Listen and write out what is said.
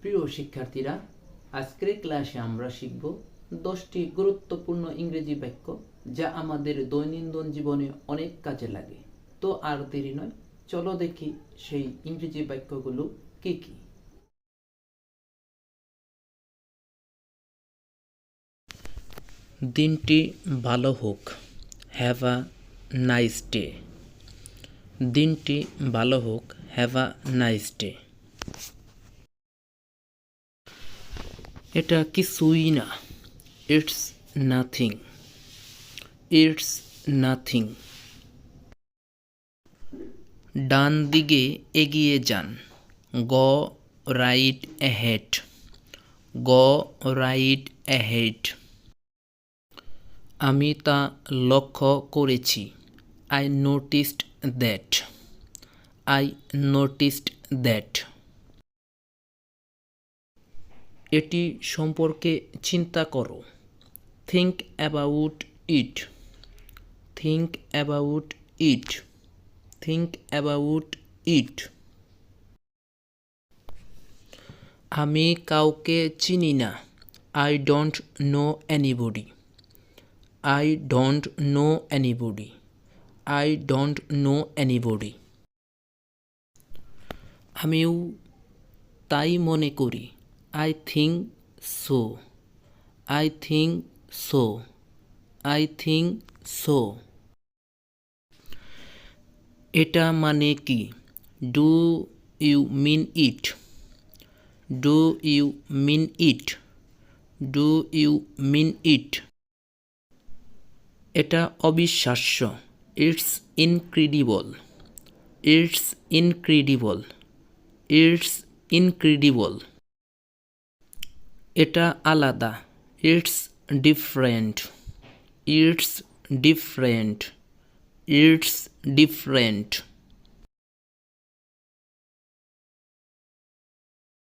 প্রিয় শিক্ষার্থীরা, আজকের ক্লাসে আমরা শিখব 10টি গুরুত্বপূর্ণ ইংরেজি বাক্য যা আমাদের দৈনন্দিন জীবনে অনেক কাজে লাগে। তো আর দেরি নয়, চলো দেখি সেই ইংরেজি বাক্যগুলো কি কি। দিনটি ভালো হোক, হ্যাভ আ নাইস ডে। দিনটি ভালো হোক, হ্যাভ আ নাইস ডে। এটা কিছুই না, ইটস নাথিং। It's nothing. ডান দিকে এগিয়ে যান, go right ahead. Go right ahead. আমি তা লক্ষ্য করেছি, I noticed that. I noticed that. এটি সম্পর্কে চিন্তা করো, think about it. Think about it. Think about it. আমি কাউকে চিনি না, I don't know anybody. I don't know anybody. I don't know anybody. আমিও তাই মনে করি, I think so. I think so. I think so. এটা মানে কি? Do you mean it? Do you mean it? Do you mean it? এটা অবিশ্বাস্য, it's incredible. It's incredible. It's incredible. এটা আলাদা, it's different. It's different. It's different.